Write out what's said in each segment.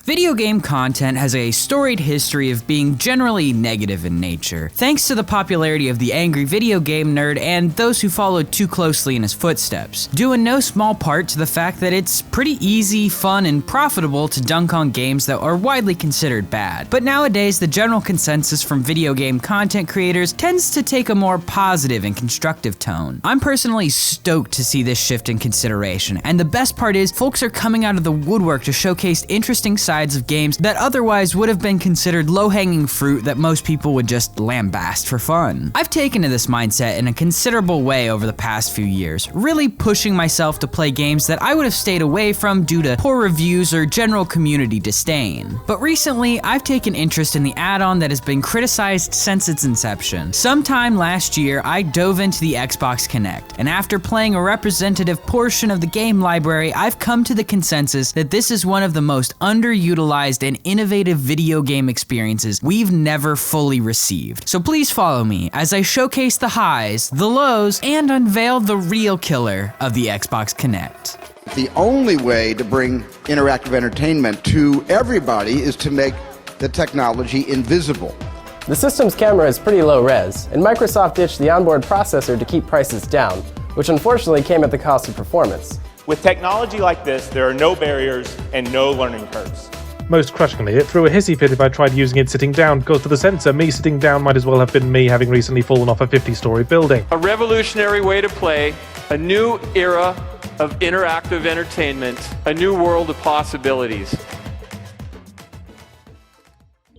Video game content has a storied history of being generally negative in nature, thanks to the popularity of the angry video game nerd and those who followed too closely in his footsteps, due in no small part to the fact that it's pretty easy, fun, and profitable to dunk on games that are widely considered bad. But nowadays, the general consensus from video game content creators tends to take a more positive and constructive tone. I'm personally stoked to see this shift in consideration, and the best part is, folks are coming out of the woodwork to showcase interesting sides of games that otherwise would have been considered low-hanging fruit that most people would just lambast for fun. I've taken to this mindset in a considerable way over the past few years, really pushing myself to play games that I would have stayed away from due to poor reviews or general community disdain. But recently, I've taken interest in the add-on that has been criticized since its inception. Sometime last year, I dove into the Xbox Kinect, and after playing a representative portion of the game library, I've come to the consensus that this is one of the most underutilized and innovative video game experiences we've never fully received. So please follow me as I showcase the highs, the lows, and unveil the real killer of the Xbox Kinect. The only way to bring interactive entertainment to everybody is to make the technology invisible. The system's camera is pretty low res, and Microsoft ditched the onboard processor to keep prices down, which unfortunately came at the cost of performance. With technology like this, there are no barriers and no learning curves. Most crushingly, it threw a hissy fit if I tried using it sitting down, because for the sensor, me sitting down might as well have been me having recently fallen off a 50-story building. A revolutionary way to play, a new era of interactive entertainment, a new world of possibilities.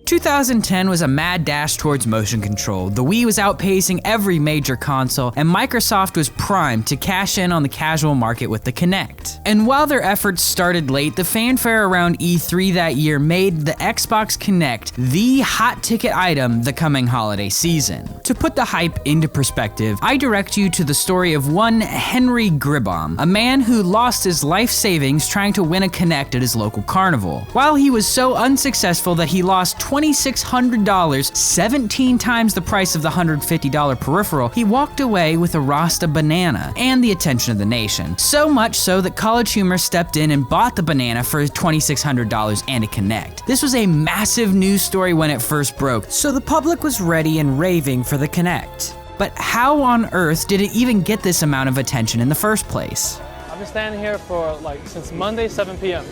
2010 was a mad dash towards motion control. The Wii was outpacing every major console, and Microsoft was primed to cash in on the casual market with the Kinect. And while their efforts started late, the fanfare around E3 that year made the Xbox Kinect the hot ticket item the coming holiday season. To put the hype into perspective, I direct you to the story of one Henry Gribbaum, a man who lost his life savings trying to win a Kinect at his local carnival. While he was so unsuccessful that he lost $2,600, 17 times the price of the $150 peripheral, he walked away with a Rasta banana and the attention of the nation. So much so that College Humor stepped in and bought the banana for $2,600 and a Kinect. This was a massive news story when it first broke, so the public was ready and raving for the Kinect. But how on earth did it even get this amount of attention in the first place? I've been standing here for since Monday, 7 p.m.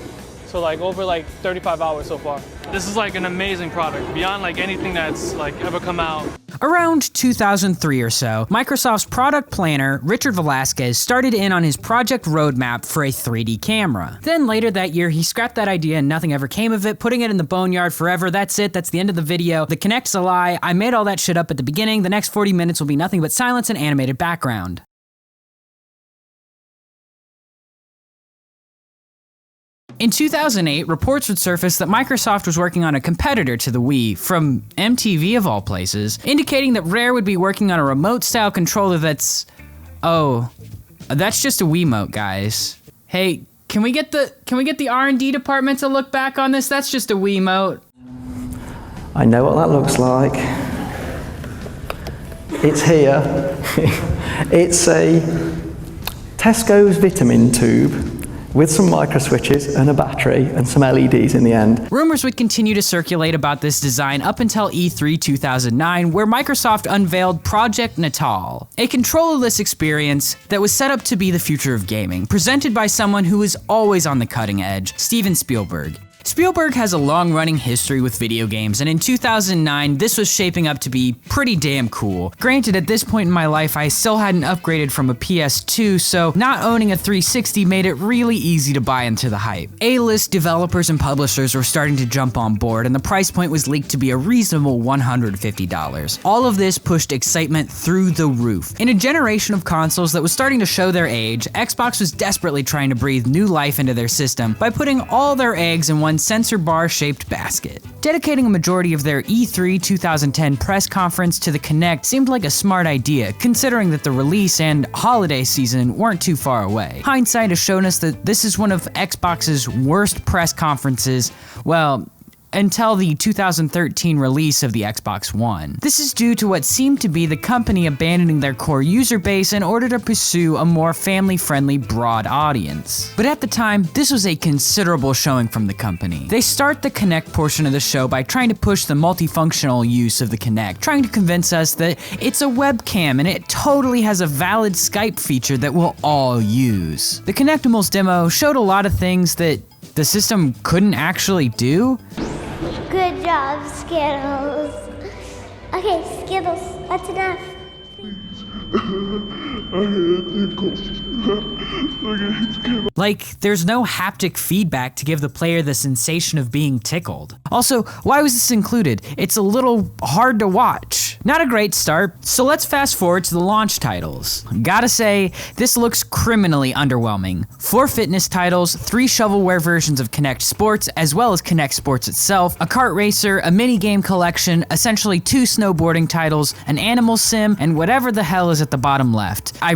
So over 35 hours so far. This is an amazing product, beyond anything that's ever come out. Around 2003 or so, Microsoft's product planner, Richard Velasquez, started in on his project roadmap for a 3D camera. Then later that year, he scrapped that idea and nothing ever came of it, putting it in the boneyard forever. That's it, that's the end of the video. The Kinect's a lie. I made all that shit up at the beginning. The next 40 minutes will be nothing but silence and animated background. In 2008, reports would surface that Microsoft was working on a competitor to the Wii, from MTV of all places, indicating that Rare would be working on a remote-style controller that's... Oh, that's just a Wiimote, guys. Hey, can we get the R&D department to look back on this? That's just a Wiimote. I know what that looks like. It's here. It's a Tesco's vitamin tube with some micro switches and a battery and some LEDs in the end. Rumors would continue to circulate about this design up until E3 2009, where Microsoft unveiled Project Natal, a controllerless experience that was set up to be the future of gaming, presented by someone who is always on the cutting edge, Steven Spielberg. Spielberg has a long-running history with video games, and in 2009, this was shaping up to be pretty damn cool. Granted, at this point in my life, I still hadn't upgraded from a PS2, so not owning a 360 made it really easy to buy into the hype. A-list developers and publishers were starting to jump on board, and the price point was leaked to be a reasonable $150. All of this pushed excitement through the roof. In a generation of consoles that was starting to show their age, Xbox was desperately trying to breathe new life into their system by putting all their eggs in one sensor bar-shaped basket. Dedicating a majority of their E3 2010 press conference to the Kinect seemed like a smart idea, considering that the release and holiday season weren't too far away. Hindsight has shown us that this is one of Xbox's worst press conferences, well, until the 2013 release of the Xbox One. This is due to what seemed to be the company abandoning their core user base in order to pursue a more family-friendly broad audience. But at the time, this was a considerable showing from the company. They start the Kinect portion of the show by trying to push the multifunctional use of the Kinect, trying to convince us that it's a webcam and it totally has a valid Skype feature that we'll all use. The Kinectimals demo showed a lot of things that the system couldn't actually do. Good job, Skittles. Okay, Skittles, that's enough. Like, there's no haptic feedback to give the player the sensation of being tickled. Also, why was this included? It's a little hard to watch. Not a great start, so let's fast forward to the launch titles. Gotta say, this looks criminally underwhelming. 4 fitness titles, 3 shovelware versions of Kinect Sports, as well as Kinect Sports itself, a kart racer, a minigame collection, essentially 2 snowboarding titles, an animal sim, and whatever the hell is at the bottom left. I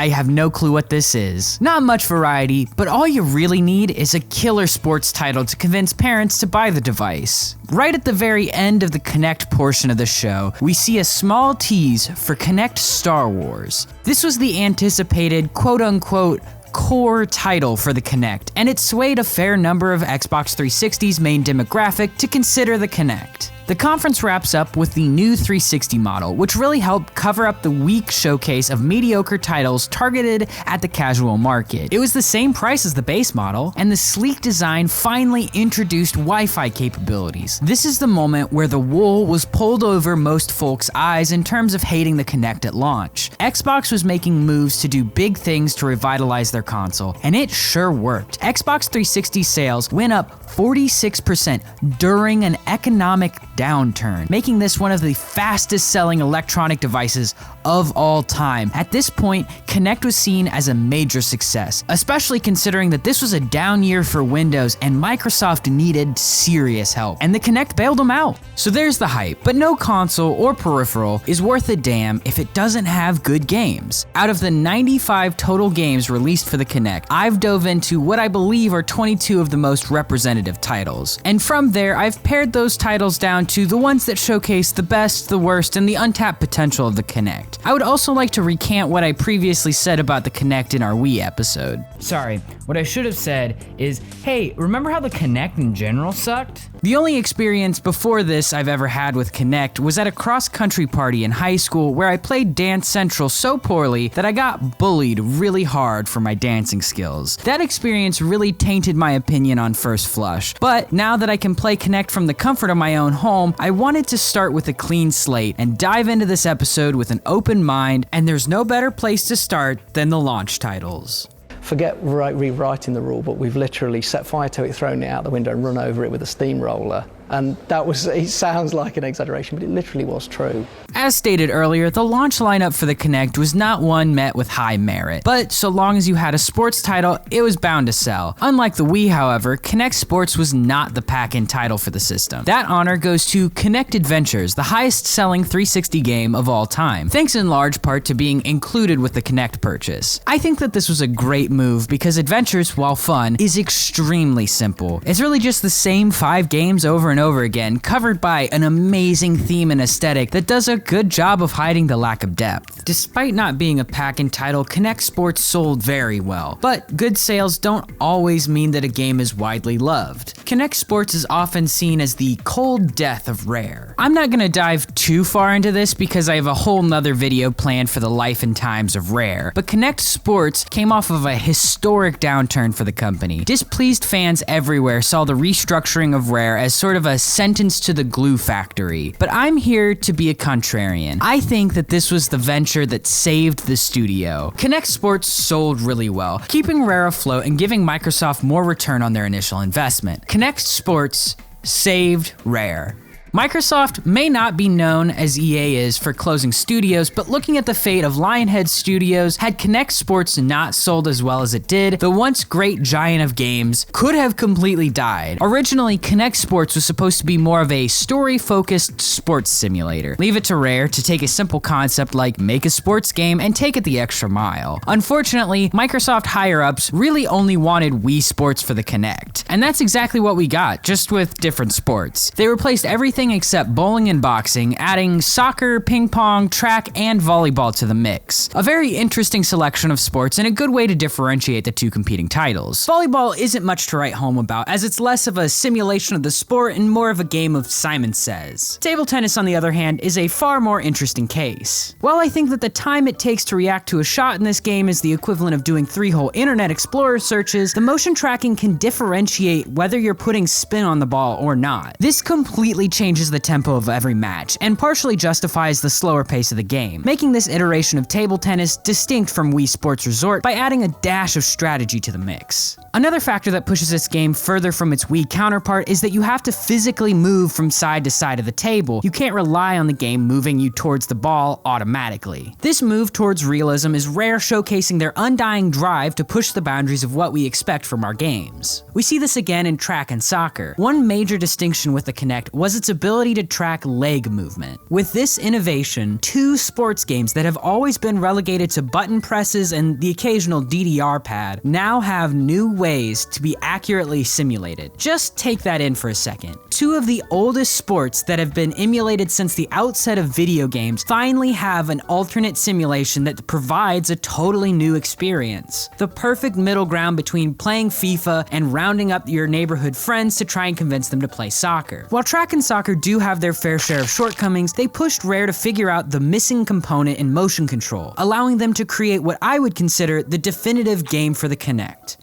have no clue what this is. Not much variety, but all you really need is a killer sports title to convince parents to buy the device. Right at the very end of the Kinect portion of the show, we see a small tease for Kinect Star Wars. This was the anticipated quote-unquote core title for the Kinect, and it swayed a fair number of Xbox 360's main demographic to consider the Kinect. The conference wraps up with the new 360 model, which really helped cover up the weak showcase of mediocre titles targeted at the casual market. It was the same price as the base model, and the sleek design finally introduced Wi-Fi capabilities. This is the moment where the wool was pulled over most folks' eyes in terms of hating the Kinect at launch. Xbox was making moves to do big things to revitalize their console, and it sure worked. Xbox 360 sales went up 46% during an economic downturn, making this one of the fastest selling electronic devices of all time. At this point, Kinect was seen as a major success, especially considering that this was a down year for Windows and Microsoft needed serious help, and the Kinect bailed them out. So there's the hype, but no console or peripheral is worth a damn if it doesn't have good games. Out of the 95 total games released for the Kinect, I've dove into what I believe are 22 of the most representative titles. And from there, I've pared those titles down to the ones that showcase the best, the worst, and the untapped potential of the Kinect. I would also like to recant what I previously said about the Kinect in our Wii episode. Sorry, what I should have said is, hey, remember how the Kinect in general sucked? The only experience before this I've ever had with Kinect was at a cross-country party in high school where I played Dance Central so poorly that I got bullied really hard for my dancing skills. That experience really tainted my opinion on first flush, but now that I can play Kinect from the comfort of my own home, I wanted to start with a clean slate and dive into this episode with an open mind, and there's no better place to start than the launch titles. Forget rewriting the rule book, we've literally set fire to it, thrown it out the window and run over it with a steamroller. And it sounds like an exaggeration, but it literally was true. As stated earlier, the launch lineup for the Kinect was not one met with high merit, but so long as you had a sports title, it was bound to sell. Unlike the Wii, however, Kinect Sports was not the pack-in title for the system. That honor goes to Kinect Adventures, the highest-selling 360 game of all time, thanks in large part to being included with the Kinect purchase. I think that this was a great move because Adventures, while fun, is extremely simple. It's really just the same 5 games over and over again, covered by an amazing theme and aesthetic that does a good job of hiding the lack of depth. Despite not being a pack-in title, Kinect Sports sold very well, but good sales don't always mean that a game is widely loved. Kinect Sports is often seen as the cold death of Rare. I'm not gonna dive too far into this because I have a whole nother video planned for the life and times of Rare, but Kinect Sports came off of a historic downturn for the company. Displeased fans everywhere saw the restructuring of Rare as sort of a sentence to the glue factory, but I'm here to be a contrarian. I think that this was the venture that saved the studio. Kinect Sports sold really well, keeping Rare afloat and giving Microsoft more return on their initial investment. Kinect Sports saved Rare. Microsoft may not be known as EA is for closing studios, but looking at the fate of Lionhead Studios, had Kinect Sports not sold as well as it did, the once great giant of games could have completely died. Originally, Kinect Sports was supposed to be more of a story-focused sports simulator. Leave it to Rare to take a simple concept like make a sports game and take it the extra mile. Unfortunately, Microsoft higher-ups really only wanted Wii Sports for the Kinect, and that's exactly what we got, just with different sports. They replaced everything except bowling and boxing, adding soccer, ping pong, track, and volleyball to the mix. A very interesting selection of sports and a good way to differentiate the two competing titles. Volleyball isn't much to write home about, as it's less of a simulation of the sport and more of a game of Simon Says. Table tennis, on the other hand, is a far more interesting case. While I think that the time it takes to react to a shot in this game is the equivalent of doing 3 whole Internet Explorer searches, the motion tracking can differentiate whether you're putting spin on the ball or not. This completely changes the tempo of every match, and partially justifies the slower pace of the game, making this iteration of table tennis distinct from Wii Sports Resort by adding a dash of strategy to the mix. Another factor that pushes this game further from its Wii counterpart is that you have to physically move from side to side of the table. You can't rely on the game moving you towards the ball automatically. This move towards realism is Rare showcasing their undying drive to push the boundaries of what we expect from our games. We see this again in track and soccer. One major distinction with the Kinect was its ability to track leg movement. With this innovation, 2 sports games that have always been relegated to button presses and the occasional DDR pad now have new ways to be accurately simulated. Just take that in for a second. 2 of the oldest sports that have been emulated since the outset of video games finally have an alternate simulation that provides a totally new experience. The perfect middle ground between playing FIFA and rounding up your neighborhood friends to try and convince them to play soccer. While track and soccer do have their fair share of shortcomings, they pushed Rare to figure out the missing component in motion control, allowing them to create what I would consider the definitive game for the Kinect: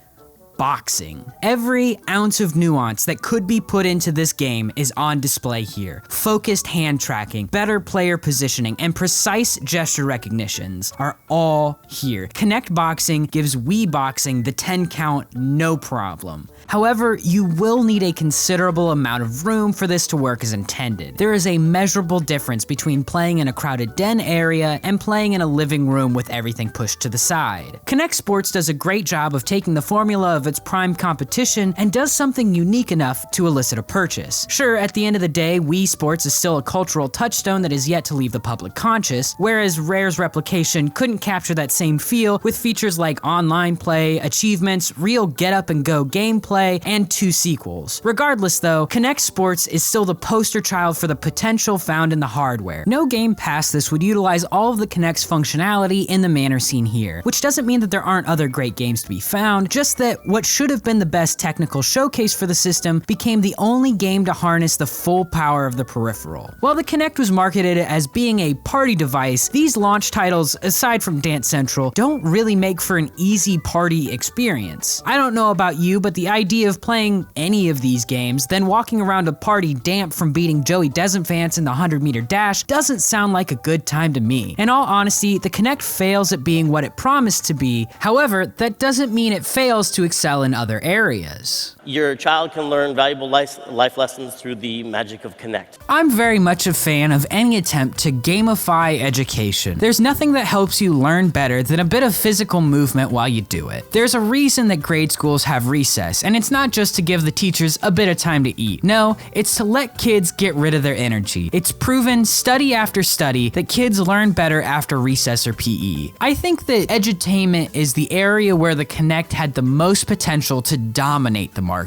boxing. Every ounce of nuance that could be put into this game is on display here. Focused hand tracking, better player positioning, and precise gesture recognitions are all here. Kinect Boxing gives Wii Boxing the 10 count no problem. However, you will need a considerable amount of room for this to work as intended. There is a measurable difference between playing in a crowded den area and playing in a living room with everything pushed to the side. Kinect Sports does a great job of taking the formula of its prime competition and does something unique enough to elicit a purchase. Sure, at the end of the day, Wii Sports is still a cultural touchstone that is yet to leave the public conscious, whereas Rare's replication couldn't capture that same feel with features like online play, achievements, real get-up-and-go gameplay, and 2 sequels. Regardless though, Kinect Sports is still the poster child for the potential found in the hardware. No game past this would utilize all of the Kinect's functionality in the manner seen here, which doesn't mean that there aren't other great games to be found, just that what should have been the best technical showcase for the system became the only game to harness the full power of the peripheral. While the Kinect was marketed as being a party device, these launch titles, aside from Dance Central, don't really make for an easy party experience. I don't know about you, but the idea of playing any of these games, then walking around a party damp from beating Joey Desinfants in the 100-meter dash doesn't sound like a good time to me. In all honesty, the Kinect fails at being what it promised to be. However, that doesn't mean it fails to excel in other areas. Your child can learn valuable life lessons through the magic of Kinect. I'm very much a fan of any attempt to gamify education. There's nothing that helps you learn better than a bit of physical movement while you do it. There's a reason that grade schools have recess, and it's not just to give the teachers a bit of time to eat. No, it's to let kids get rid of their energy. It's proven study after study that kids learn better after recess or PE. I think that edutainment is the area where the Kinect had the most potential to dominate the market.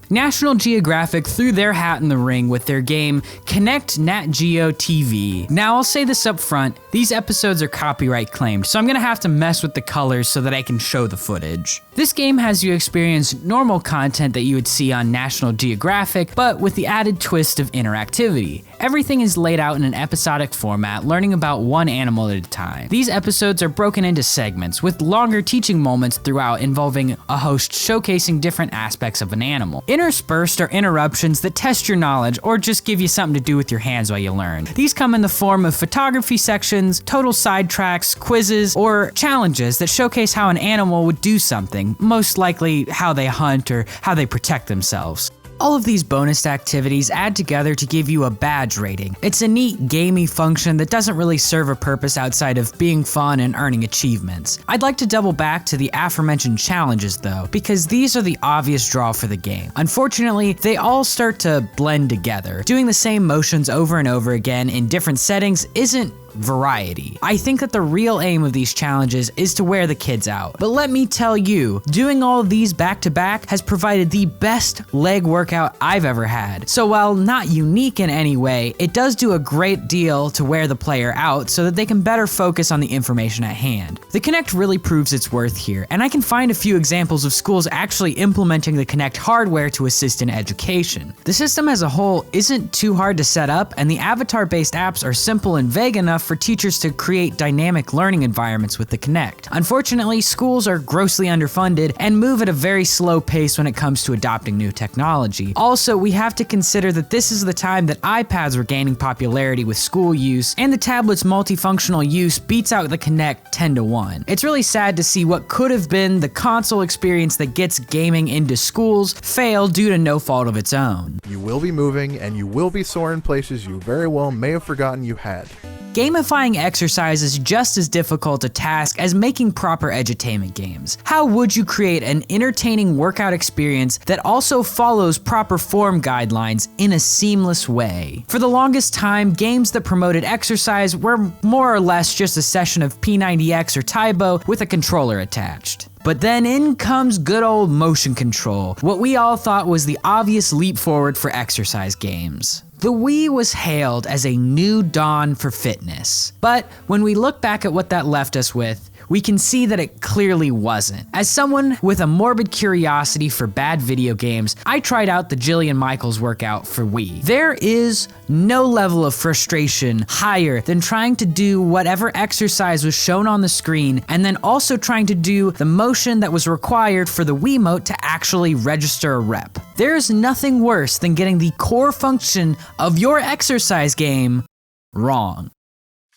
National Geographic threw their hat in the ring with their game Kinect Nat Geo TV. Now I'll say this up front, these episodes are copyright claimed, so I'm gonna have to mess with the colors so that I can show the footage. This game has you experience normal content that you would see on National Geographic, but with the added twist of interactivity. Everything is laid out in an episodic format, learning about one animal at a time. These episodes are broken into segments, with longer teaching moments throughout involving a host showcasing different aspects of an animal. Interspersed are interruptions that test your knowledge or just give you something to do with your hands while you learn. These come in the form of photography sections, total sidetracks, quizzes, or challenges that showcase how an animal would do something, most likely how they hunt or how they protect themselves. All of these bonus activities add together to give you a badge rating. It's a neat, gamey function that doesn't really serve a purpose outside of being fun and earning achievements. I'd like to double back to the aforementioned challenges though, because these are the obvious draw for the game. Unfortunately, they all start to blend together. Doing the same motions over and over again in different settings isn't variety. I think that the real aim of these challenges is to wear the kids out. But let me tell you, doing all of these back to back has provided the best leg workout I've ever had. So while not unique in any way, it does do a great deal to wear the player out so that they can better focus on the information at hand. The Kinect really proves its worth here, and I can find a few examples of schools actually implementing the Kinect hardware to assist in education. The system as a whole isn't too hard to set up, and the avatar-based apps are simple and vague enough for teachers to create dynamic learning environments with the Kinect. Unfortunately, schools are grossly underfunded and move at a very slow pace when it comes to adopting new technology. Also, we have to consider that this is the time that iPads were gaining popularity with school use, and the tablet's multifunctional use beats out the Kinect 10-1. It's really sad to see what could have been the console experience that gets gaming into schools fail due to no fault of its own. You will be moving, and you will be sore in places you very well may have forgotten you had. Gamifying exercise is just as difficult a task as making proper edutainment games. How would you create an entertaining workout experience that also follows proper form guidelines in a seamless way? For the longest time, games that promoted exercise were more or less just a session of P90X or Taibo with a controller attached. But then in comes good old motion control, what we all thought was the obvious leap forward for exercise games. The Wii was hailed as a new dawn for fitness, but when we look back at what that left us with, we can see that it clearly wasn't. As someone with a morbid curiosity for bad video games, I tried out the Jillian Michaels workout for Wii. There is no level of frustration higher than trying to do whatever exercise was shown on the screen and then also trying to do the motion that was required for the Wiimote to actually register a rep. There is nothing worse than getting the core function of your exercise game wrong.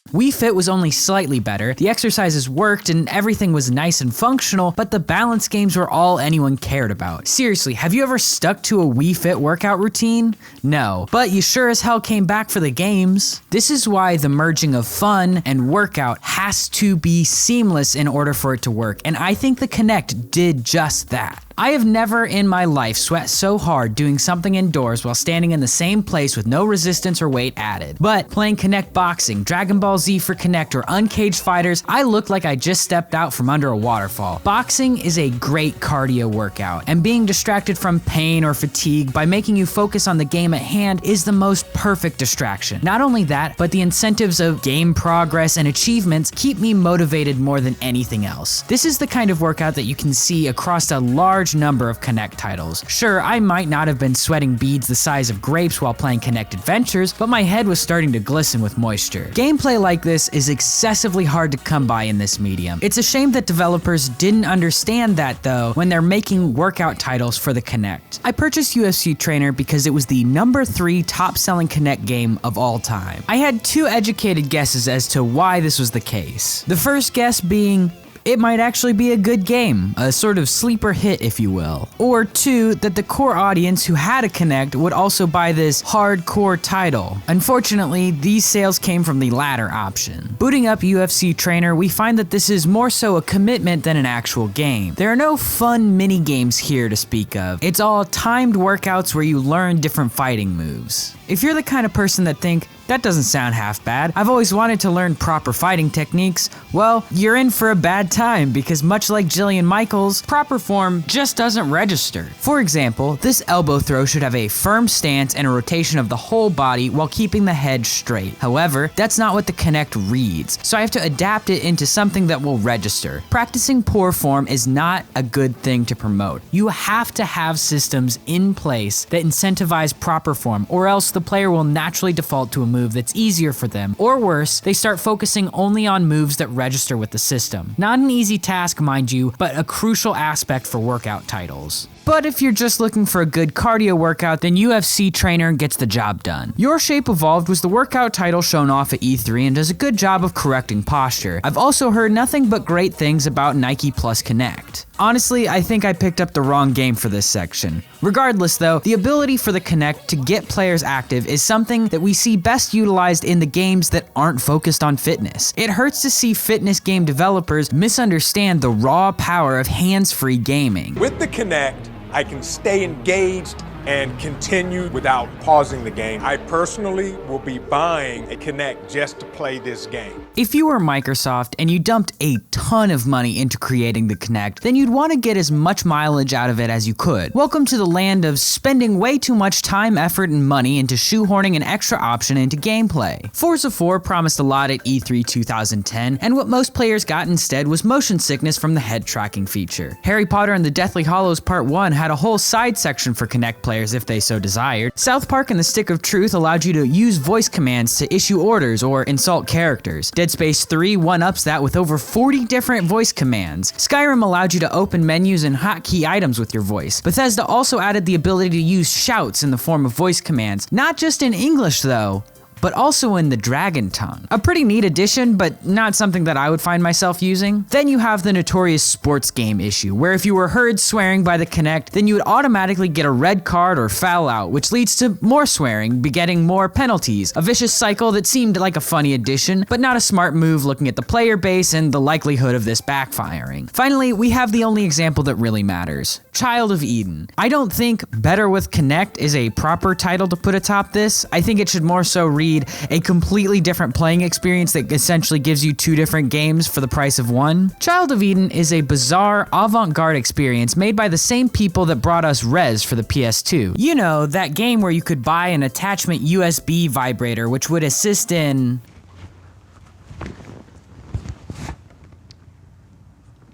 Wii Fit was only slightly better, the exercises worked and everything was nice and functional, but the balance games were all anyone cared about. Seriously, have you ever stuck to a Wii Fit workout routine? No, but you sure as hell came back for the games. This is why the merging of fun and workout has to be seamless in order for it to work, and I think the Kinect did just that. I have never in my life sweat so hard doing something indoors while standing in the same place with no resistance or weight added. But playing Kinect Boxing, Dragon Ball Z for Kinect, or Uncaged Fighters, I looked like I just stepped out from under a waterfall. Boxing is a great cardio workout, and being distracted from pain or fatigue by making you focus on the game at hand is the most perfect distraction. Not only that, but the incentives of game progress and achievements keep me motivated more than anything else. This is the kind of workout that you can see across a large number of Kinect titles. Sure, I might not have been sweating beads the size of grapes while playing Kinect Adventures, but my head was starting to glisten with moisture. Gameplay like this is excessively hard to come by in this medium. It's a shame that developers didn't understand that though when they're making workout titles for the Kinect. I purchased UFC Trainer because it was the #3 top-selling Kinect game of all time. I had two educated guesses as to why this was the case. The first guess being, it might actually be a good game, a sort of sleeper hit if you will. Or two, that the core audience who had a Kinect would also buy this hardcore title. Unfortunately, these sales came from the latter option. Booting up UFC Trainer, we find that this is more so a commitment than an actual game. There are no fun mini games here to speak of. It's all timed workouts where you learn different fighting moves. If you're the kind of person that think, that doesn't sound half bad, I've always wanted to learn proper fighting techniques, well, you're in for a bad time because much like Jillian Michaels, proper form just doesn't register. For example, this elbow throw should have a firm stance and a rotation of the whole body while keeping the head straight. However, that's not what the Kinect reads, so I have to adapt it into something that will register. Practicing poor form is not a good thing to promote. You have to have systems in place that incentivize proper form, or else the player will naturally default to a move that's easier for them, or worse, they start focusing only on moves that register with the system. Not an easy task, mind you, but a crucial aspect for workout titles. But if you're just looking for a good cardio workout, then UFC Trainer gets the job done. Your Shape Evolved was the workout title shown off at E3 and does a good job of correcting posture. I've also heard nothing but great things about Nike Plus Kinect. Honestly, I think I picked up the wrong game for this section. Regardless though, the ability for the Kinect to get players active is something that we see best utilized in the games that aren't focused on fitness. It hurts to see fitness game developers misunderstand the raw power of hands-free gaming. With the Kinect, I can stay engaged and continue without pausing the game. I personally will be buying a Kinect just to play this game. If you were Microsoft and you dumped a ton of money into creating the Kinect, then you'd want to get as much mileage out of it as you could. Welcome to the land of spending way too much time, effort, and money into shoehorning an extra option into gameplay. Forza 4 promised a lot at E3 2010, and what most players got instead was motion sickness from the head tracking feature. Harry Potter and the Deathly Hallows Part 1 had a whole side section for Kinect players if they so desired. South Park and the Stick of Truth allowed you to use voice commands to issue orders or insult characters. Dead Space 3 one-ups that with over 40 different voice commands. Skyrim allowed you to open menus and hotkey items with your voice. Bethesda also added the ability to use shouts in the form of voice commands, not just in English though, but also in the Dragon Tongue. A pretty neat addition, but not something that I would find myself using. Then you have the notorious sports game issue, where if you were heard swearing by the Kinect, then you would automatically get a red card or foul out, which leads to more swearing, begetting more penalties. A vicious cycle that seemed like a funny addition, but not a smart move looking at the player base and the likelihood of this backfiring. Finally, we have the only example that really matters. Child of Eden. I don't think Better with Kinect is a proper title to put atop this. I think it should more so read a completely different playing experience that essentially gives you two different games for the price of one. Child of Eden is a bizarre, avant-garde experience made by the same people that brought us Rez for the PS2. You know, that game where you could buy an attachment USB vibrator which would assist in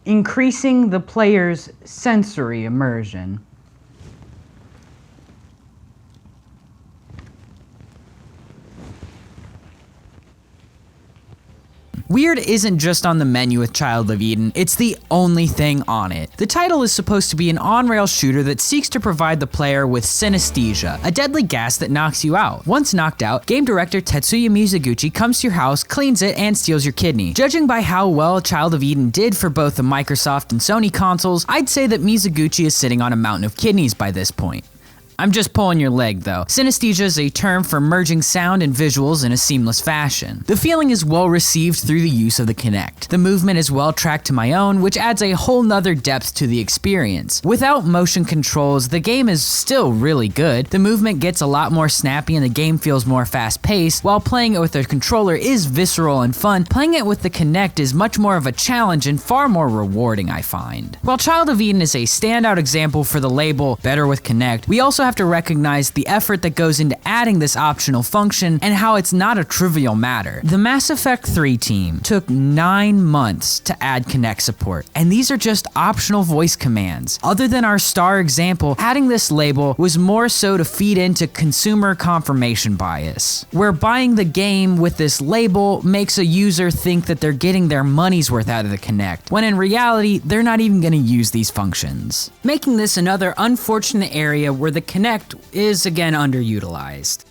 increasing the player's sensory immersion. Weird isn't just on the menu with Child of Eden, it's the only thing on it. The title is supposed to be an on-rail shooter that seeks to provide the player with synesthesia, a deadly gas that knocks you out. Once knocked out, game director Tetsuya Mizuguchi comes to your house, cleans it, and steals your kidney. Judging by how well Child of Eden did for both the Microsoft and Sony consoles, I'd say that Mizuguchi is sitting on a mountain of kidneys by this point. I'm just pulling your leg though. Synesthesia is a term for merging sound and visuals in a seamless fashion. The feeling is well received through the use of the Kinect. The movement is well tracked to my own, which adds a whole nother depth to the experience. Without motion controls, the game is still really good. The movement gets a lot more snappy and the game feels more fast paced, while playing it with a controller is visceral and fun. Playing it with the Kinect is much more of a challenge and far more rewarding, I find. While Child of Eden is a standout example for the label Better with Kinect, we also have to recognize the effort that goes into adding this optional function and how it's not a trivial matter. The Mass Effect 3 team took 9 months to add Kinect support, and these are just optional voice commands. Other than our star example, adding this label was more so to feed into consumer confirmation bias, where buying the game with this label makes a user think that they're getting their money's worth out of the Kinect, when in reality, they're not even going to use these functions. Making this another unfortunate area where the Kinect is again underutilized.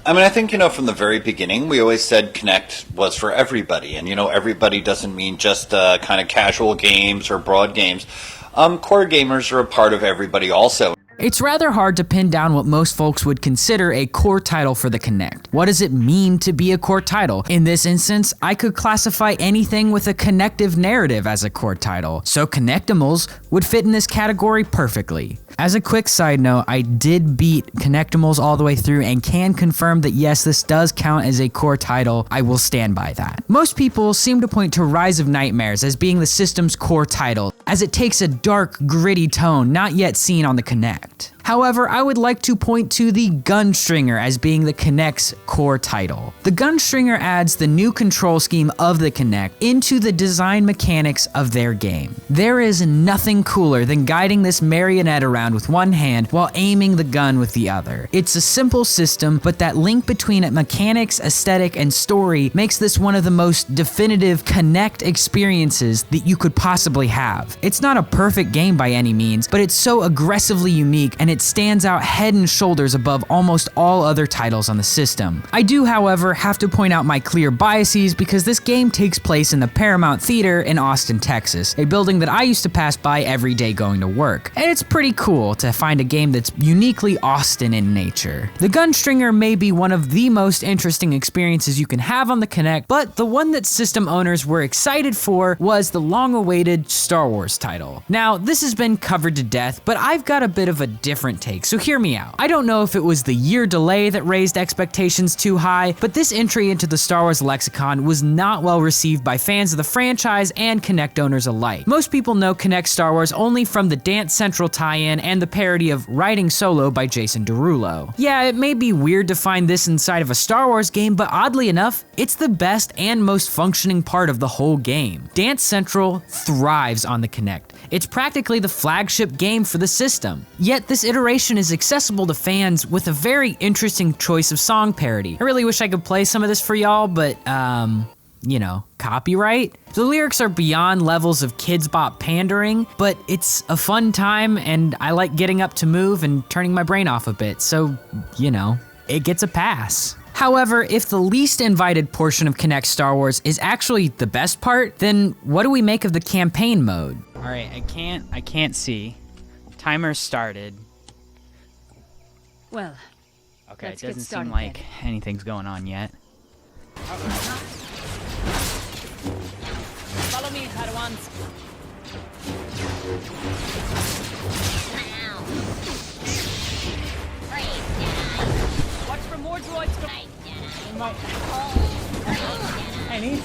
I mean, I think, from the very beginning, we always said Kinect was for everybody. And, everybody doesn't mean just kind of casual games or broad games. Core gamers are a part of everybody also. It's rather hard to pin down what most folks would consider a core title for the Kinect. What does it mean to be a core title? In this instance, I could classify anything with a connective narrative as a core title, so Kinectimals would fit in this category perfectly. As a quick side note, I did beat Kinectimals all the way through and can confirm that yes, this does count as a core title. I will stand by that. Most people seem to point to Rise of Nightmares as being the system's core title, as it takes a dark, gritty tone not yet seen on the Kinect. However, I would like to point to the Gunstringer as being the Kinect's core title. The Gunstringer adds the new control scheme of the Kinect into the design mechanics of their game. There is nothing cooler than guiding this marionette around with one hand while aiming the gun with the other. It's a simple system, but that link between mechanics, aesthetic, and story makes this one of the most definitive Kinect experiences that you could possibly have. It's not a perfect game by any means, but it's so aggressively unique and it stands out head and shoulders above almost all other titles on the system. I do, however, have to point out my clear biases because this game takes place in the Paramount Theater in Austin, Texas, a building that I used to pass by every day going to work. And it's pretty cool to find a game that's uniquely Austin in nature. The Gunstringer may be one of the most interesting experiences you can have on the Kinect, but the one that system owners were excited for was the long-awaited Star Wars title. Now, this has been covered to death, but I've got a bit of a different take, so hear me out. I don't know if it was the year delay that raised expectations too high, but this entry into the Star Wars lexicon was not well received by fans of the franchise and Kinect owners alike. Most people know Kinect Star Wars only from the Dance Central tie-in and the parody of Riding Solo by Jason Derulo. Yeah, it may be weird to find this inside of a Star Wars game, but oddly enough, it's the best and most functioning part of the whole game. Dance Central thrives on the Kinect. It's practically the flagship game for the system. Yet this iteration is accessible to fans with a very interesting choice of song parody. I really wish I could play some of this for y'all, but you know, copyright? The lyrics are beyond levels of Kids Bop pandering, but it's a fun time and I like getting up to move and turning my brain off a bit, so, you know, it gets a pass. However, if the least invited portion of Kinect Star Wars is actually the best part, then what do we make of the campaign mode? All right, I can't see. Timer started. Well, okay, let's it doesn't get started seem like then. anything's going on yet. Follow me, Padawans. Watch for more droids. And he's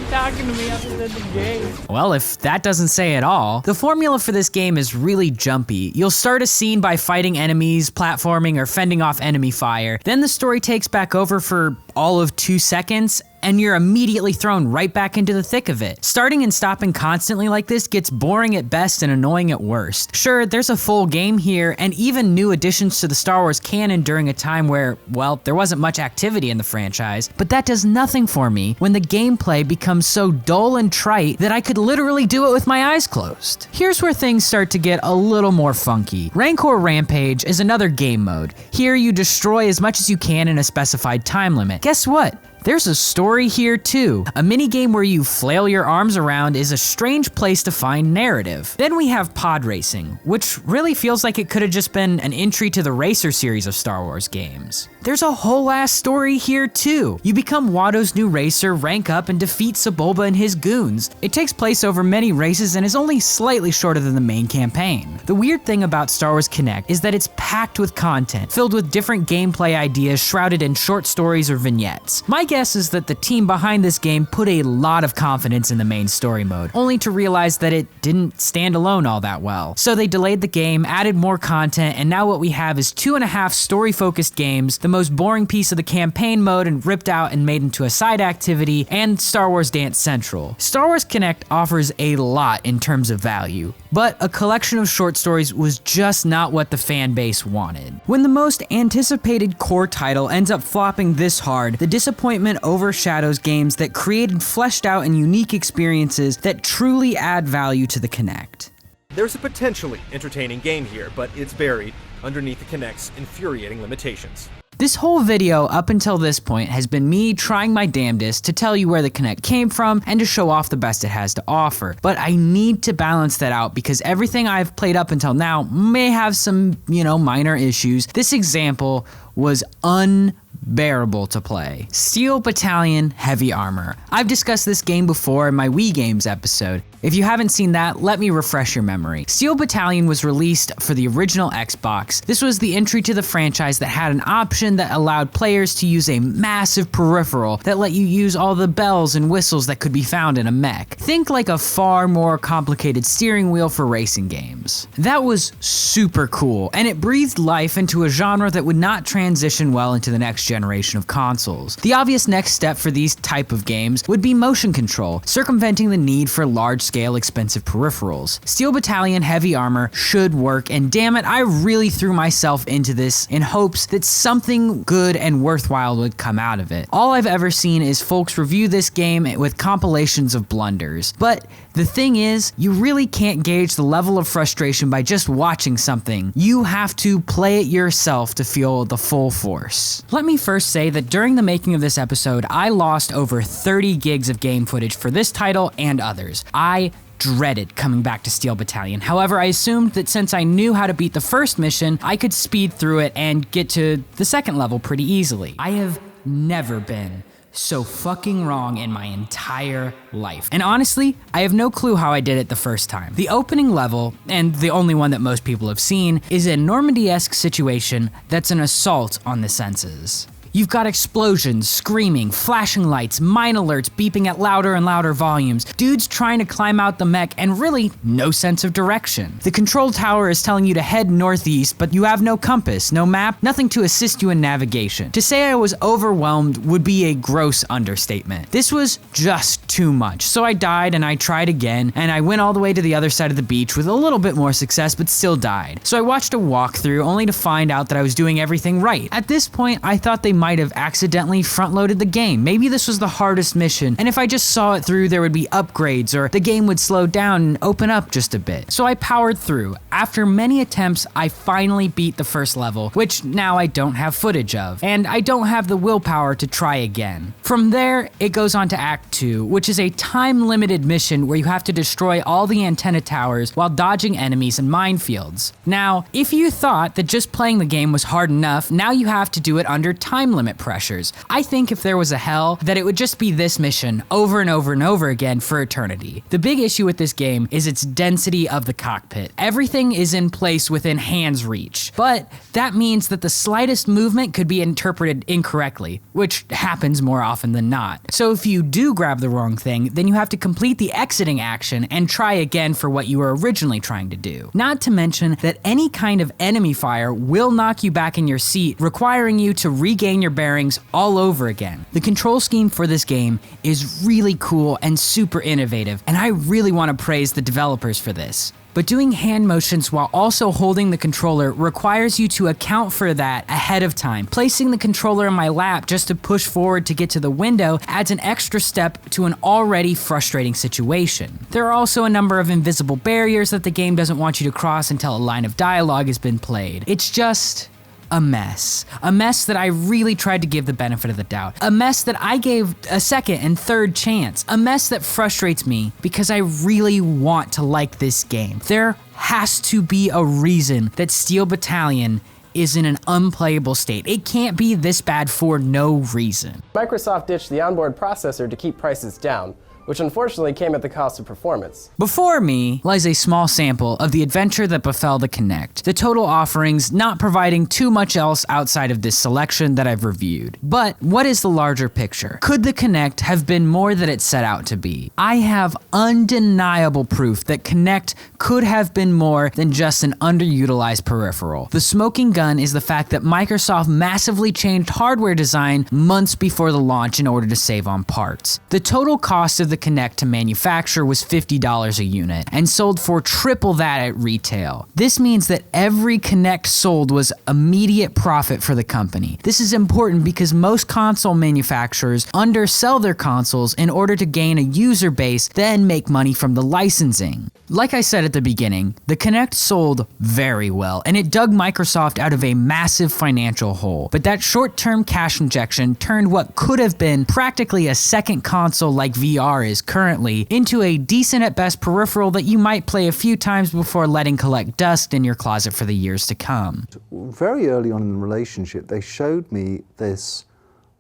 talking to me other than the game. Well, if that doesn't say it all, the formula for this game is really jumpy. You'll start a scene by fighting enemies, platforming, or fending off enemy fire. Then the story takes back over for all of 2 seconds, and you're immediately thrown right back into the thick of it. Starting and stopping constantly like this gets boring at best and annoying at worst. Sure, there's a full game here, and even new additions to the Star Wars canon during a time where, well, there wasn't much activity in the franchise, but that does nothing for me when the gameplay becomes so dull and trite that I could literally do it with my eyes closed. Here's where things start to get a little more funky. Rancor Rampage is another game mode. Here you destroy as much as you can in a specified time limit. Guess what? There's a story here too. A minigame where you flail your arms around is a strange place to find narrative. Then we have pod racing, which really feels like it could have just been an entry to the Racer series of Star Wars games. There's a whole ass story here too. You become Watto's new racer, rank up, and defeat Sebulba and his goons. It takes place over many races and is only slightly shorter than the main campaign. The weird thing about Star Wars Kinect is that it's packed with content, filled with different gameplay ideas shrouded in short stories or vignettes. My guess is that the team behind this game put a lot of confidence in the main story mode, only to realize that it didn't stand alone all that well. So they delayed the game, added more content, and now what we have is 2.5 story-focused games, the most boring piece of the campaign mode and ripped out and made into a side activity, and Star Wars Dance Central. Star Wars Kinect offers a lot in terms of value, but a collection of short stories was just not what the fan base wanted. When the most anticipated core title ends up flopping this hard, the disappointment overshadows games that created fleshed out and unique experiences that truly add value to the Kinect. There's a potentially entertaining game here, but it's buried underneath the Kinect's infuriating limitations. This whole video up until this point has been me trying my damnedest to tell you where the Kinect came from and to show off the best it has to offer. But I need to balance that out because everything I've played up until now may have some, minor issues. This example was unbearable to play. Steel Battalion Heavy Armor. I've discussed this game before in my Wii Games episode. If you haven't seen that, let me refresh your memory. Steel Battalion was released for the original Xbox. This was the entry to the franchise that had an option that allowed players to use a massive peripheral that let you use all the bells and whistles that could be found in a mech. Think like a far more complicated steering wheel for racing games. That was super cool, and it breathed life into a genre that would not transition well into the next generation of consoles. The obvious next step for these type of games would be motion control, circumventing the need for large-scale expensive peripherals. Steel Battalion Heavy Armor should work, and damn it, I really threw myself into this in hopes that something good and worthwhile would come out of it. All I've ever seen is folks review this game with compilations of blunders, but the thing is, you really can't gauge the level of frustration by just watching something. You have to play it yourself to feel the full force. Let me first say that during the making of this episode, I lost over 30 gigs of game footage for this title and others. I dreaded coming back to Steel Battalion. However, I assumed that since I knew how to beat the first mission, I could speed through it and get to the second level pretty easily. I have never been so fucking wrong in my entire life. And honestly, I have no clue how I did it the first time. The opening level, and the only one that most people have seen, is a Normandy-esque situation that's an assault on the senses. You've got explosions, screaming, flashing lights, mine alerts beeping at louder and louder volumes, dudes trying to climb out the mech, and really no sense of direction. The control tower is telling you to head northeast, but you have no compass, no map, nothing to assist you in navigation. To say I was overwhelmed would be a gross understatement. This was just too much, so I died and I tried again, and I went all the way to the other side of the beach with a little bit more success, but still died. So I watched a walkthrough only to find out that I was doing everything right. At this point, I thought they might have accidentally front-loaded the game. Maybe this was the hardest mission, and if I just saw it through, there would be upgrades, or the game would slow down and open up just a bit. So I powered through. After many attempts, I finally beat the first level, which now I don't have footage of, and I don't have the willpower to try again. From there, it goes on to Act 2, which is a time-limited mission where you have to destroy all the antenna towers while dodging enemies and minefields. Now, if you thought that just playing the game was hard enough, now you have to do it under time limit pressures. I think if there was a hell, that it would just be this mission over and over and over again for eternity. The big issue with this game is its density of the cockpit. Everything is in place within hand's reach, but that means that the slightest movement could be interpreted incorrectly, which happens more often than not. So if you do grab the wrong thing, then you have to complete the exiting action and try again for what you were originally trying to do. Not to mention that any kind of enemy fire will knock you back in your seat, requiring you to regain your bearings all over again. The control scheme for this game is really cool and super innovative, and I really want to praise the developers for this. But doing hand motions while also holding the controller requires you to account for that ahead of time. Placing the controller in my lap just to push forward to get to the window adds an extra step to an already frustrating situation. There are also a number of invisible barriers that the game doesn't want you to cross until a line of dialogue has been played. It's just a mess. A mess that I really tried to give the benefit of the doubt. A mess that I gave a second and third chance. A mess that frustrates me because I really want to like this game. There has to be a reason that Steel Battalion is in an unplayable state. It can't be this bad for no reason. Microsoft ditched the onboard processor to keep prices down, which unfortunately came at the cost of performance. Before me lies a small sample of the adventure that befell the Kinect, the total offerings not providing too much else outside of this selection that I've reviewed. But what is the larger picture? Could the Kinect have been more than it set out to be? I have undeniable proof that Kinect could have been more than just an underutilized peripheral. The smoking gun is the fact that Microsoft massively changed hardware design months before the launch in order to save on parts. The total cost of the Kinect to manufacture was $50 a unit and sold for triple that at retail. This means that every Kinect sold was immediate profit for the company. This is important because most console manufacturers undersell their consoles in order to gain a user base, then make money from the licensing. Like I said at the beginning, the Kinect sold very well, and it dug Microsoft out of a massive financial hole. But that short-term cash injection turned what could have been practically a second console like VR is currently into a decent at best peripheral that you might play a few times before letting collect dust in your closet for the years to come. Very early on in the relationship, they showed me this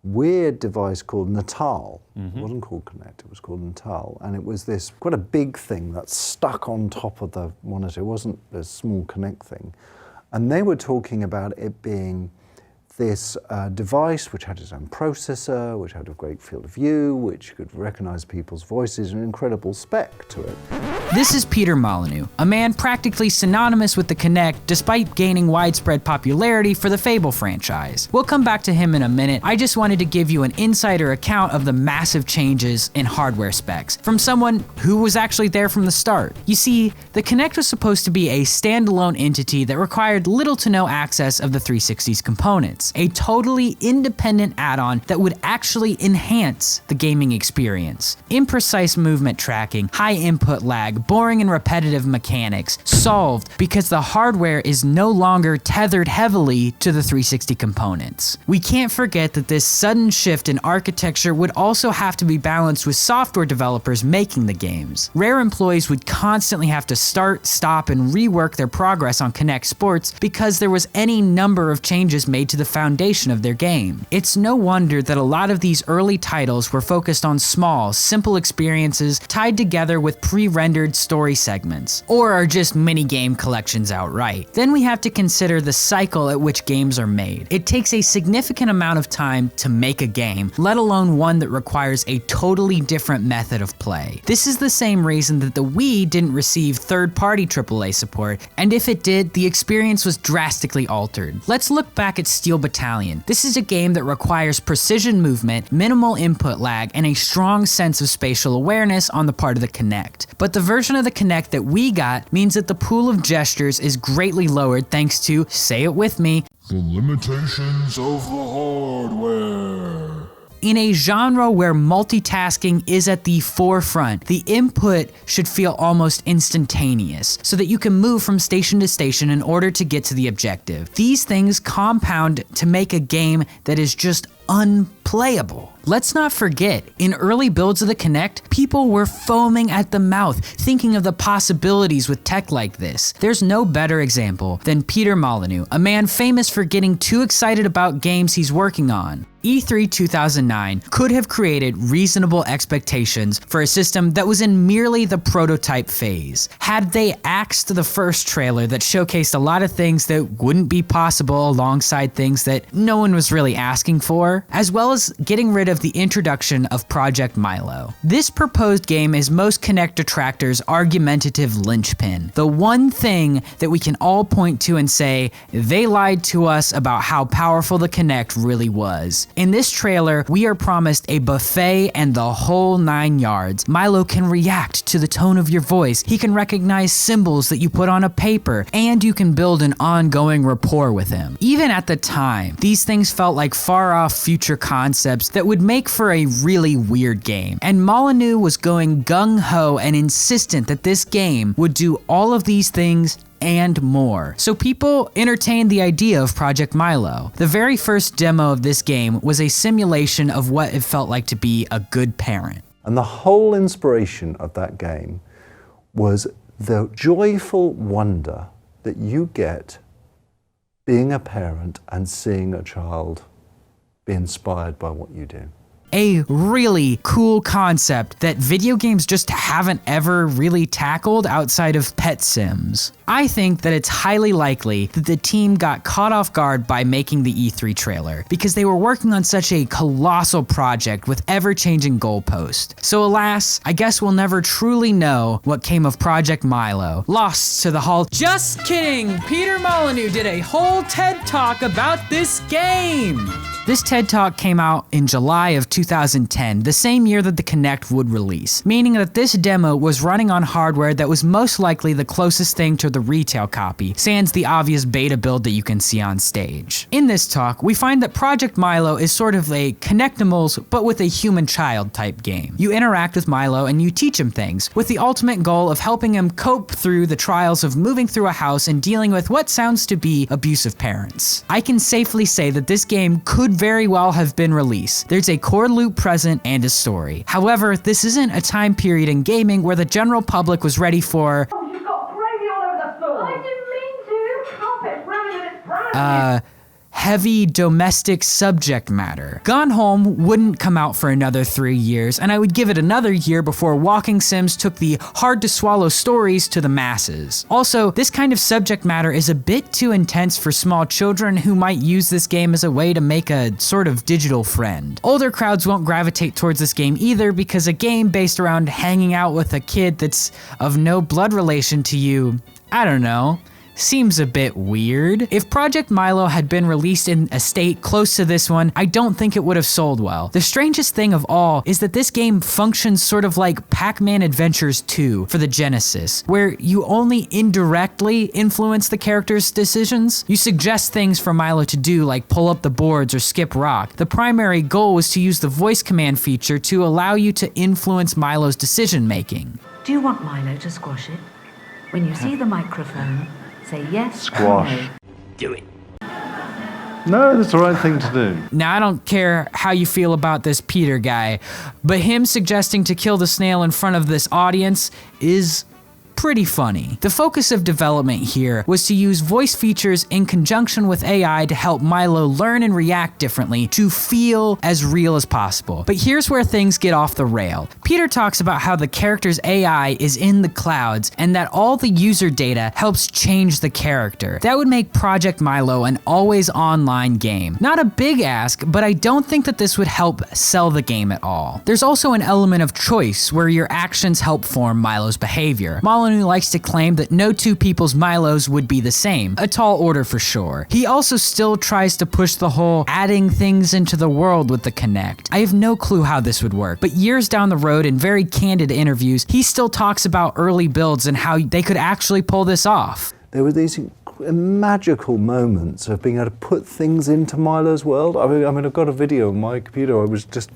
weird device called Natal. It wasn't called Kinect, it was called Natal. And it was this quite a big thing that stuck on top of the monitor. It wasn't a small Kinect thing. And they were talking about it being this device which had its own processor, which had a great field of view, which could recognize people's voices, an incredible spec to it. This is Peter Molyneux, a man practically synonymous with the Kinect despite gaining widespread popularity for the Fable franchise. We'll come back to him in a minute. I just wanted to give you an insider account of the massive changes in hardware specs from someone who was actually there from the start. You see, the Kinect was supposed to be a standalone entity that required little to no access of the 360's components, a totally independent add-on that would actually enhance the gaming experience. Imprecise movement tracking, high input lag, boring and repetitive mechanics solved because the hardware is no longer tethered heavily to the 360 components. We can't forget that this sudden shift in architecture would also have to be balanced with software developers making the games. Rare employees would constantly have to start, stop, and rework their progress on Kinect Sports because there was any number of changes made to the foundation of their game. It's no wonder that a lot of these early titles were focused on small, simple experiences tied together with pre-rendered story segments, or are just mini-game collections outright. Then we have to consider the cycle at which games are made. It takes a significant amount of time to make a game, let alone one that requires a totally different method of play. This is the same reason that the Wii didn't receive third-party AAA support, and if it did, the experience was drastically altered. Let's look back at Steel Battalion. This is a game that requires precision movement, minimal input lag, and a strong sense of spatial awareness on the part of the Kinect. But the version of the Kinect that we got means that the pool of gestures is greatly lowered thanks to, say it with me, the limitations of the hardware. In a genre where multitasking is at the forefront, the input should feel almost instantaneous, so that you can move from station to station in order to get to the objective. These things compound to make a game that is just unplayable. Let's not forget, in early builds of the Kinect, people were foaming at the mouth, thinking of the possibilities with tech like this. There's no better example than Peter Molyneux, a man famous for getting too excited about games he's working on. E3 2009 could have created reasonable expectations for a system that was in merely the prototype phase. Had they axed the first trailer that showcased a lot of things that wouldn't be possible alongside things that no one was really asking for, as well as getting rid of the introduction of Project Milo. This proposed game is most Kinect detractors' argumentative linchpin, the one thing that we can all point to and say, they lied to us about how powerful the Kinect really was. In this trailer, we are promised a buffet and the whole 9 yards. Milo can react to the tone of your voice, he can recognize symbols that you put on a paper, and you can build an ongoing rapport with him. Even at the time, these things felt like far-off future concepts that would make for a really weird game. And Molyneux was going gung-ho and insistent that this game would do all of these things and more. So people entertained the idea of Project Milo. The very first demo of this game was a simulation of what it felt like to be a good parent. And the whole inspiration of that game was the joyful wonder that you get being a parent and seeing a child be inspired by what you do. A really cool concept that video games just haven't ever really tackled outside of pet sims. I think that it's highly likely that the team got caught off guard by making the E3 trailer because they were working on such a colossal project with ever-changing goalposts. So alas, I guess we'll never truly know what came of Project Milo. Lost to the Hall. Just kidding! Peter Molyneux did a whole TED Talk about this game! This TED Talk came out in July of 2010, the same year that the Kinect would release, meaning that this demo was running on hardware that was most likely the closest thing to the retail copy, sans the obvious beta build that you can see on stage. In this talk, we find that Project Milo is sort of a Kinectimals, but with a human child type game. You interact with Milo and you teach him things, with the ultimate goal of helping him cope through the trials of moving through a house and dealing with what sounds to be abusive parents. I can safely say that this game could very well have been released. There's a core loop present and a story. However, this isn't a time period in gaming where the general public was ready for heavy domestic subject matter. Gone Home wouldn't come out for another 3 years, and I would give it another year before walking sims took the hard-to-swallow stories to the masses. Also, this kind of subject matter is a bit too intense for small children who might use this game as a way to make a sort of digital friend. Older crowds won't gravitate towards this game either, because a game based around hanging out with a kid that's of no blood relation to you, I don't know, seems a bit weird. If Project Milo had been released in a state close to this one, I don't think it would have sold well. The strangest thing of all is that this game functions sort of like Pac-Man Adventures 2 for the Genesis, where you only indirectly influence the character's decisions. You suggest things for Milo to do, like pull up the boards or skip rock. The primary goal was to use the voice command feature to allow you to influence Milo's decision making. Do you want Milo to squash it? When you see the microphone, say yes Squash. or no. Do it. No, that's the right thing to do. Now, I don't care how you feel about this Peter guy, but him suggesting to kill the snail in front of this audience is pretty funny. The focus of development here was to use voice features in conjunction with AI to help Milo learn and react differently to feel as real as possible. But here's where things get off the rail. Peter talks about how the character's AI is in the clouds and that all the user data helps change the character. That would make Project Milo an always online game. Not a big ask, but I don't think that this would help sell the game at all. There's also an element of choice where your actions help form Milo's behavior. Molyneux likes to claim that no two people's Milos would be the same, a tall order for sure. He also still tries to push the whole adding things into the world with the Kinect. I have no clue how this would work, but years down the road in very candid interviews, he still talks about early builds and how they could actually pull this off. There were these magical moments of being able to put things into Milo's world. I mean, I've got a video on my computer. I was just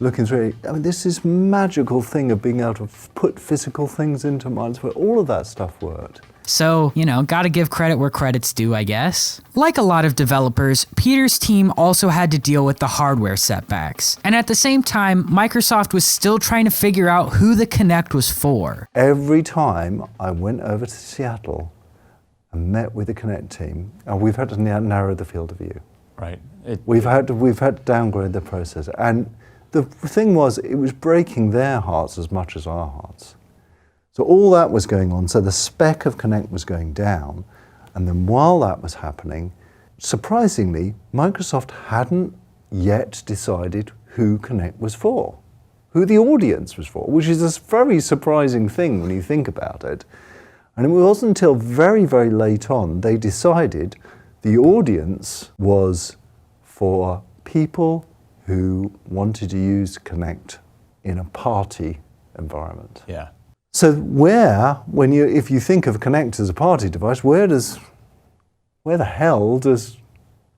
looking through it. I mean, this magical thing of being able to put physical things into Milo's world. All of that stuff worked. So, gotta give credit where credit's due, I guess. Like a lot of developers, Peter's team also had to deal with the hardware setbacks. And at the same time, Microsoft was still trying to figure out who the Kinect was for. Every time I went over to Seattle and met with the Kinect team, and we've had to narrow the field of view. Right. We've had to downgrade the processor. And the thing was, it was breaking their hearts as much as our hearts. So all that was going on, so the spec of Kinect was going down, and then while that was happening, surprisingly, Microsoft hadn't yet decided who Kinect was for, who the audience was for, which is a very surprising thing when you think about it. And it wasn't until very, very late on they decided the audience was for people who wanted to use Kinect in a party environment. Yeah. So if you think of Kinect as a party device, where the hell does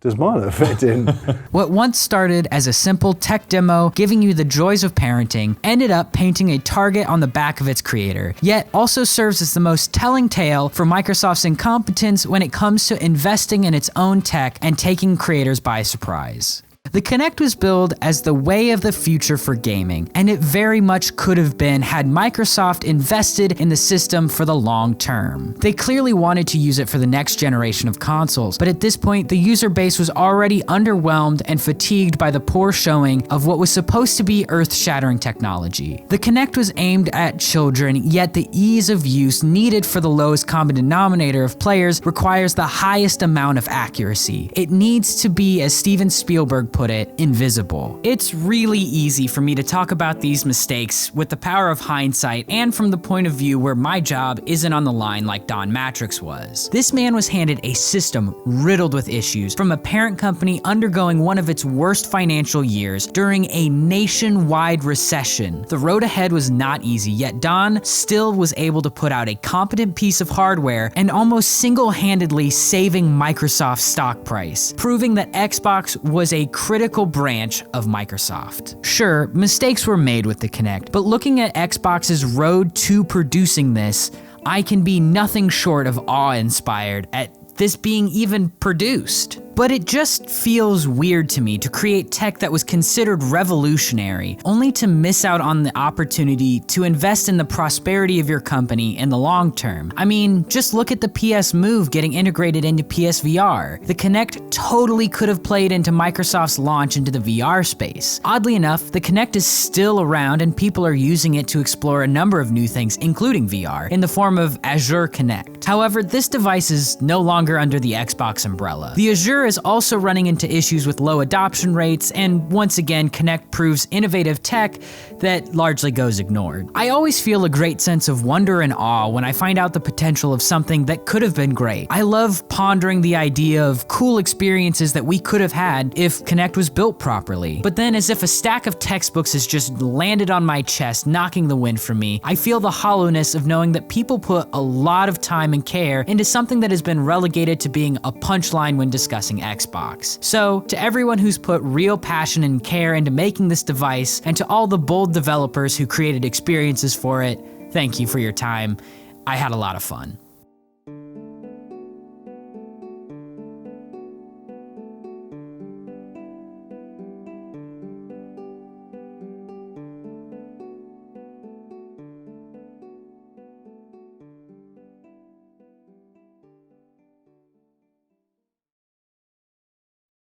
Milo fit in? What once started as a simple tech demo giving you the joys of parenting ended up painting a target on the back of its creator, yet also serves as the most telling tale for Microsoft's incompetence when it comes to investing in its own tech and taking creators by surprise. The Kinect was billed as the way of the future for gaming, and it very much could have been had Microsoft invested in the system for the long term. They clearly wanted to use it for the next generation of consoles, but at this point the user base was already underwhelmed and fatigued by the poor showing of what was supposed to be earth-shattering technology. The Kinect was aimed at children, yet the ease of use needed for the lowest common denominator of players requires the highest amount of accuracy. It needs to be, as Steven Spielberg put it, invisible. It's really easy for me to talk about these mistakes with the power of hindsight and from the point of view where my job isn't on the line like Don Matrix was. This man was handed a system riddled with issues from a parent company undergoing one of its worst financial years during a nationwide recession. The road ahead was not easy, yet Don still was able to put out a competent piece of hardware and almost single-handedly saving Microsoft's stock price, proving that Xbox was a critical branch of Microsoft. Sure, mistakes were made with the Kinect, but looking at Xbox's road to producing this, I can be nothing short of awe-inspired at this being even produced. But it just feels weird to me to create tech that was considered revolutionary, only to miss out on the opportunity to invest in the prosperity of your company in the long term. I mean, just look at the PS Move getting integrated into PSVR. The Kinect totally could have played into Microsoft's launch into the VR space. Oddly enough, the Kinect is still around and people are using it to explore a number of new things, including VR, in the form of Azure Kinect. However, this device is no longer under the Xbox umbrella. The Azure is also running into issues with low adoption rates, and once again, Kinect proves innovative tech that largely goes ignored. I always feel a great sense of wonder and awe when I find out the potential of something that could have been great. I love pondering the idea of cool experiences that we could have had if Kinect was built properly. But then, as if a stack of textbooks has just landed on my chest, knocking the wind from me, I feel the hollowness of knowing that people put a lot of time and care into something that has been relegated to being a punchline when discussing Xbox. So, to everyone who's put real passion and care into making this device, and to all the bold developers who created experiences for it, thank you for your time. I had a lot of fun.